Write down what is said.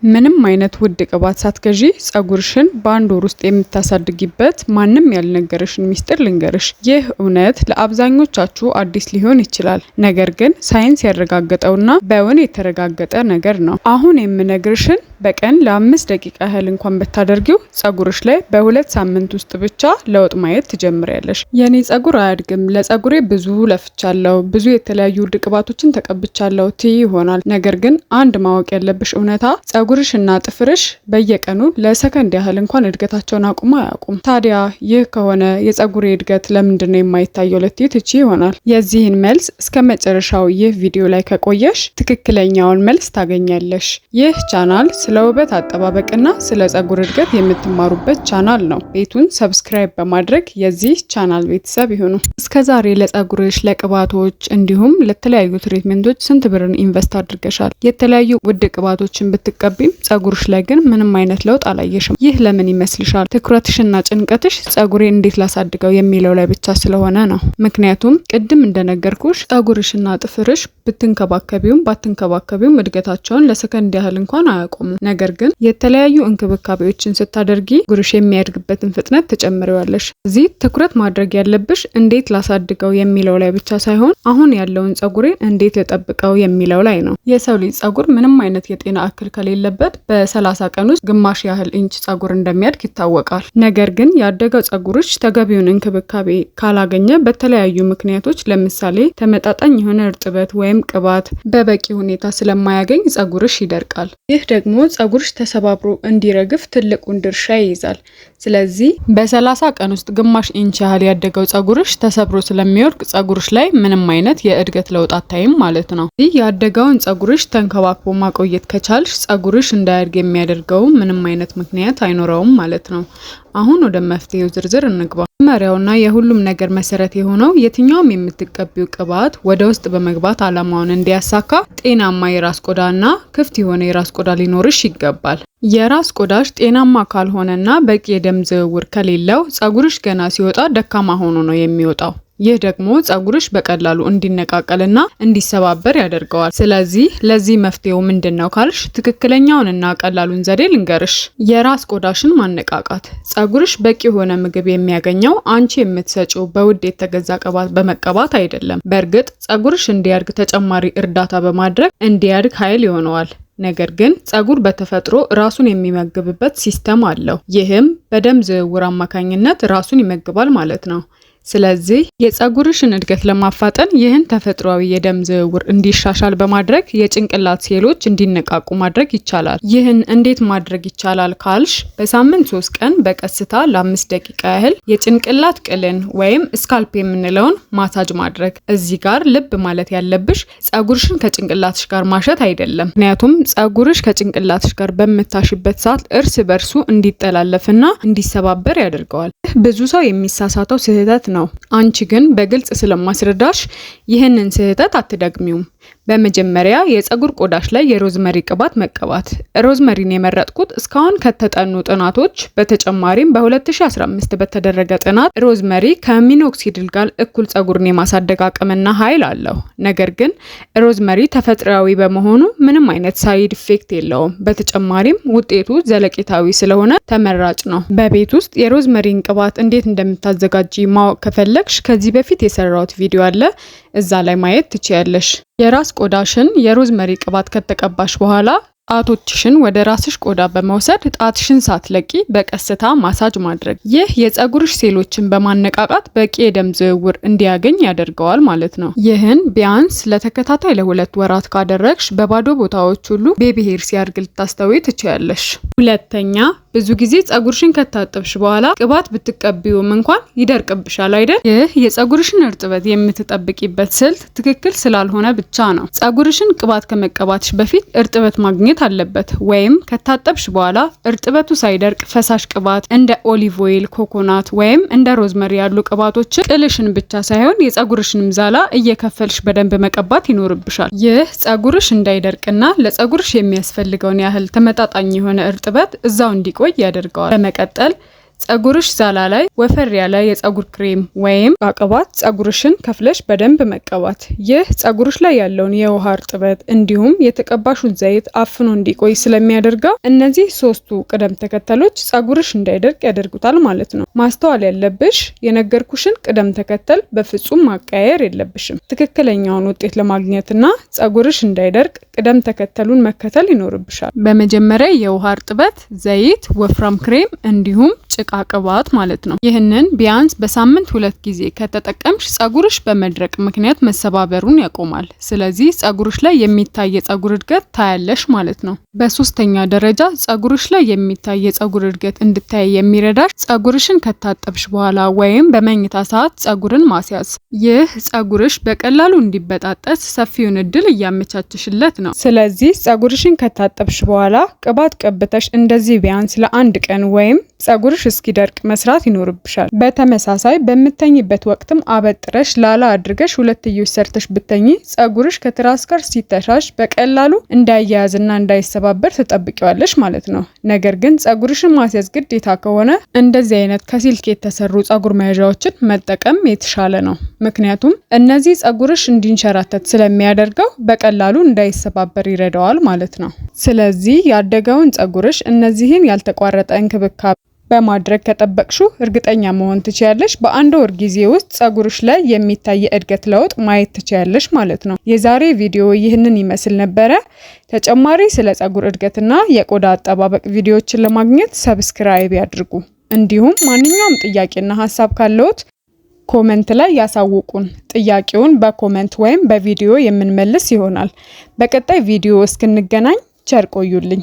ምንም አይነት ውድ ቅባት ሳትገዢ ጸጉርሽን በአንድ ወር ውስጥ የምታሳድጊበት ማንም ያልነገረሽን ሚስጥር ልንገርሽ። ይህ እውነት ለአብዛኞቻችሁ አዲስ ሊሆን ይችላል፣ ነገር ግን ሳይንስ ያረጋገጠውና በእውን የተረጋገጠ ነገር ነው። አሁን የምነግርሽን በቀን ለ5 ደቂቃ ያህል እንኳን ብታደርጊው ጸጉርሽ ላይ በ2 ሳምንት ውስጥ ብቻ ለውጥ ማየት ትጀምሪያለሽ። የኔ ጸጉር አያድግም፣ ለጸጉሬ ብዙ ለፍቻለሁ፣ ብዙ የተለያዩ ውድ ቅባቶችን ተቀብቻለሁ ትይ ይሆናል። ነገር ግን አንድ ማወቅ ያለብሽ እውነታ ጸጉርሽና ጥፍርሽ በየቀኑ ለሰከንድ ያህል እንኳን እድገታቸውን አቁሞ አያውቁም። ታዲያ ይህ ከሆነ የጸጉሬ እድገት ለምንድነው የማይታየው ልትይ ትቺ ይሆናል። የዚህን መልስ እስከ መጨረሻው ይህ ቪዲዮ ላይ ከቆየሽ ትክክለኛውን መልስ ታገኛለሽ። ይህ ቻናል ስለ ውበት አጠባበቅና ስለ ጸጉር እድገት የምትማሩበት ቻናል ነው። ቤቱን ሰብስክራይብ በማድረግ የዚህ ቻናል ቤተሰብ ይሁኑ። እስከዛሬ ለጸጉርሽ ለቅባቶች እንዲሁም ለተለያዩ ትሪትመንቶች ስንት ብርን ኢንቨስት አድርገሻል? የተለያዩ ውድ ቅባቶችን ብትቀቢም ጸጉርሽ ላይ ግን ምንም አይነት ለውጥ አላየሽም። ይህ ለምን ይመስልሻል? ትኩረትሽና ጭንቀትሽ ጸጉሬ እንዴት ላሳድገው የሚለው ላይ ብቻ ስለሆነ ነው። ምክንያቱም ቅድም እንደነገርኩሽ ጸጉርሽና ጥፍርሽ ብትንከባከቢውም ባትንከባከቢውም እድገታቸውን ለሰከንድ ያህል እንኳን አያቆሙም። ነገር ግን የተለያዩ እንክብካቤዎችን ስታደርጊ ጸጉርሽ የሚያድግበትን ፍጥነት ትጨምሪዋለሽ። እዚህ ትኩረት ማድረግ ያለብሽ እንዴት ላሳድገው የሚለው ላይ ብቻ ሳይሆን አሁን ያለውን ጸጉሬን እንዴት ልጠብቀው የሚለው ላይ ነው። የሰው ልጅ ጸጉር ምንም አይነት የጤና እክል ከሌለበት በ30 ቀን ውስጥ ግማሽ ያህል ኢንች ጸጉር እንደሚያድግ ይታወቃል። ነገር ግን ያደገው ጸጉርሽ ተገቢውን እንክብካቤ ካላገኘ በተለያዩ ምክንያቶች ለምሳሌ ተመጣጣኝ የሆነ እርጥበት ወይም ቅባት በበቂ ሁኔታ ስለማያገኝ ጸጉርሽ ይደርቃል። ይህ ደግሞ ጸጉርሽ ተሰባብሮ እንዲረግፍ ትልቁን ድርሻ ይይዛል። ስለዚህ በ30 ቀን ውስጥ ግማሽ ኢንች ያህል ያደገው ጸጉርሽ ተሰብሮ ስለሚወድቅ ጸጉርሽ ላይ ምንም አይነት የእድገት ለውጥ አታይም ማለት ነው። ይህ ያደገውን ጸጉርሽ ተንከባክቦ ማቆየት ከቻልሽ ጸጉርሽ እንዳያድግ የሚያደርገው ምንም አይነት ምክንያት አይኖረውም ማለት ነው። አሁን ወደ መፍትሄው ዝርዝር እንግባ። መሪያውና የሁሉም ነገር መሰረት የሆነው የትኛውም የምትቀቢው ቅባት ወደ ውስጥ በመግባት አላማውን እንዲያሳካ ጤናማ የራስ ቆዳና ክፍት የሆነ የራስ ቆዳ ሊኖርሽ ይገባል። የራስ ቆዳሽ ጤናማ ካልሆነና በቂ የደም ዝውውር ከሌለው ጸጉርሽ ገና ሲወጣ ደካማ ሆኖ ነው የሚወጣው። ይህ ደግሞ ጸጉርሽ በቀላሉ እንዲነቃቀልና እንዲሰባበር ያደርገዋል። ስለዚህ ለዚህ መፍትሄው ምንድነው ካልሽ ትክክለኛውንና ቀላሉን ዘዴ ልንገርሽ። የራስ ቆዳሽን ማነቃቃት። ጸጉርሽ በቂ የሆነ ምግብ የሚያገኘው አንቺ የምትሰጪው በውድ የተገዛ ቅባት በመቀባት አይደለም። በእርግጥ ጸጉርሽ እንዲያድግ ተጨማሪ እርዳታ በማድረግ እንዲያድግ ኃይል ይሆነዋል። ነገር ግን ጸጉር በተፈጥሮ ራሱን የሚመግብበት ሲስተም አለው። ይህም በደም ዝውውር አማካኝነት ራሱን ይመግባል ማለት ነው። ስለዚህ የጸጉርሽን እድገት ለማፋጠን ይህን ተፈጥሯዊ የደም ዝውውር እንዲሻሻል በማድረግ የጭንቅላት ሴሎች እንዲነቃቁ ማድረግ ይቻላል። ይህን እንዴት ማድረግ ይቻላል ካልሽ በሳምንት 3 ቀን በቀስታ ለ5 ደቂቃ ያህል የጭንቅላት ቅልን ወይም ስካልፕ የምንለውን ማሳጅ ማድረግ። እዚህ ጋር ልብ ማለት ያለብሽ ጸጉርሽን ከጭንቅላትሽ ጋር ማሸት አይደለም። ምክንያቱም ጸጉርሽ ከጭንቅላትሽ ጋር በምታሽበት ሰዓት እርስ በርሱ እንዲጠላለፍና እንዲሰባበር ያደርገዋል። ብዙ ሰው የሚሳሳተው ስህተት ነው። አንቺ ግን በግልጽ ስለማስረዳሽ ይህንን ስህተት አትደግሚውም። በመጀመሪያ የጸጉር ቆዳሽ ላይ የሮዝመሪ ቅባት መቀባት። ሮዝመሪን የመረጥኩት እስካሁን ከተጠኑ ጥናቶች በተጨማሪም በ2015 በተደረገ ጥናት ሮዝመሪ ከሚኖክሲዲል ጋር እኩል ጸጉርን የማሳደግ አቅምና ኃይል አለው። ነገር ግን ሮዝመሪ ተፈጥሯዊ በመሆኑ ምንም አይነት ሳይድ ኢፌክት የለውም። በተጨማሪም ውጤቱ ዘለቄታዊ ስለሆነ ተመራጭ ነው። በቤት ውስጥ የሮዝመሪን ቅባት እንዴት እንደምታዘጋጂ ማወቅ ከፈለግሽ ከዚህ በፊት የሰራሁት ቪዲዮ አለ፣ እዛ ላይ ማየት ትችያለሽ። የራስ ቆዳሽን የሮዝመሪ ቅባት ከተቀባሽ በኋላ ጣቶችሽን ወደ ራስሽ ቆዳ በመውሰድ ጣትሽን ሳትለቂ በቀስታ ማሳጅ ማድረግ። ይህ የጸጉርሽ ሴሎችን በማነቃቃት በቂ የደም ዝውውር እንዲያገኝ ያደርገዋል ማለት ነው። ይህን ቢያንስ ለተከታታይ ለ2 ወራት ካደረግሽ በባዶ ቦታዎች ሁሉ ቤቢ ሄር ሲያድግ ልታስተውይ ትችያለሽ። ሁለተኛ፣ ብዙ ጊዜ ጸጉርሽን ከታጠብሽ በኋላ ቅባት ብትቀቢውም እንኳን ይደርቅብሻል አይደል? ይህ የጸጉርሽን እርጥበት የምትጠብቂበት ስልት ትክክል ስላልሆነ ብቻ ነው። ጸጉርሽን ቅባት ከመቀባትሽ በፊት እርጥበት ማግኘት አለበት። ወይም ከታጠብሽ በኋላ እርጥበቱ ሳይደርቅ ፈሳሽ ቅባት እንደ ኦሊቭ ኦይል፣ ኮኮናት ወይም እንደ ሮዝመሪ ያሉ ቅባቶችን ቅልሽን ብቻ ሳይሆን የጸጉርሽንም ዛላ እየከፈልሽ በደንብ መቀባት ይኖርብሻል። ይህ ጸጉርሽ እንዳይደርቅና ለጸጉርሽ የሚያስፈልገውን ያህል ተመጣጣኝ የሆነ እርጥበት እዛው እንዲቆይ ያደርገዋል። በመቀጠል ጸጉርሽ ዛላ ላይ ወፈር ያለ የጸጉር ክሬም ወይም ቅባት ጸጉርሽን ከፍለሽ በደንብ መቀባት። ይህ ጸጉርሽ ላይ ያለውን የውሃ እርጥበት እንዲሁም የተቀባሹን ዘይት አፍኖ እንዲቆይ ስለሚያደርገው እነዚህ ሶስቱ ቅደም ተከተሎች ጸጉርሽ እንዳይደርቅ ያደርጉታል ማለት ነው። ማስተዋል ያለብሽ የነገርኩሽን ቅደም ተከተል በፍጹም ማቀያየር የለብሽም። ትክክለኛውን ውጤት ለማግኘትና ጸጉርሽ እንዳይደርቅ ቅደም ተከተሉን መከተል ይኖርብሻል። በመጀመሪያ የውሃ እርጥበት፣ ዘይት፣ ወፍራም ክሬም እንዲሁም ጭቃ ቅባት ማለት ነው። ይህንን ቢያንስ በሳምንት 2 ጊዜ ከተጠቀምሽ ጸጉርሽ በመድረቅ ምክንያት መሰባበሩን ያቆማል። ስለዚህ ጸጉርሽ ላይ የሚታይ የጸጉር እድገት ታያለሽ ማለት ነው። በሶስተኛ ደረጃ ጸጉርሽ ላይ የሚታይ የጸጉር እድገት እንድታይ የሚረዳሽ ጸጉርሽን ከታጠብሽ በኋላ ወይም በመኝታ ሰዓት ጸጉርን ማስያዝ። ይህ ጸጉርሽ በቀላሉ እንዲበጣጠስ ሰፊውን እድል እያመቻችሽለት ነው። ስለዚህ ጸጉርሽን ከታጠብሽ በኋላ ቅባት ቀብተሽ እንደዚህ ቢያንስ ለ1 ቀን ወይም ጸጉርሽ እስኪደርቅ መስራት ይኖርብሻል። በተመሳሳይ በምተኝበት ወቅትም አበጥረሽ ላላ አድርገሽ 2 ሰርተሽ ብተኝ ጸጉርሽ ከትራስ ጋር ሲተሻሽ በቀላሉ እንዳያያዝና እንዳይሰባበር ተጠብቂዋለሽ ማለት ነው። ነገር ግን ጸጉርሽን ማስያዝ ግዴታ ከሆነ እንደዚህ አይነት ከሲልክ የተሰሩ ጸጉር መያዣዎችን መጠቀም የተሻለ ነው። ምክንያቱም እነዚህ ጸጉርሽ እንዲንሸራተት ስለሚያደርገው በቀላሉ እንዳይሰባበር ይረዳዋል ማለት ነው። ስለዚህ ያደገውን ጸጉርሽ እነዚህን ያልተቋረጠ እንክብካቤ በማድረግ ከጠበቅሹ እርግጠኛ መሆን ትችያለሽ። በ1 ወር ጊዜ ውስጥ ጸጉርሽ ላይ የሚታይ እድገት ለውጥ ማየት ትችያለሽ ማለት ነው። የዛሬ ቪዲዮ ይህንን ይመስል ነበረ። ተጨማሪ ስለ ጸጉር እድገትና የቆዳ አጠባበቅ ቪዲዮዎችን ለማግኘት ሰብስክራይብ ያድርጉ። እንዲሁም ማንኛውም ጥያቄና ሀሳብ ካለዎት ኮሜንት ላይ ያሳውቁን። ጥያቄውን በኮሜንት ወይም በቪዲዮ የምንመልስ ይሆናል። በቀጣይ ቪዲዮ እስክንገናኝ ቸር ቆዩልኝ።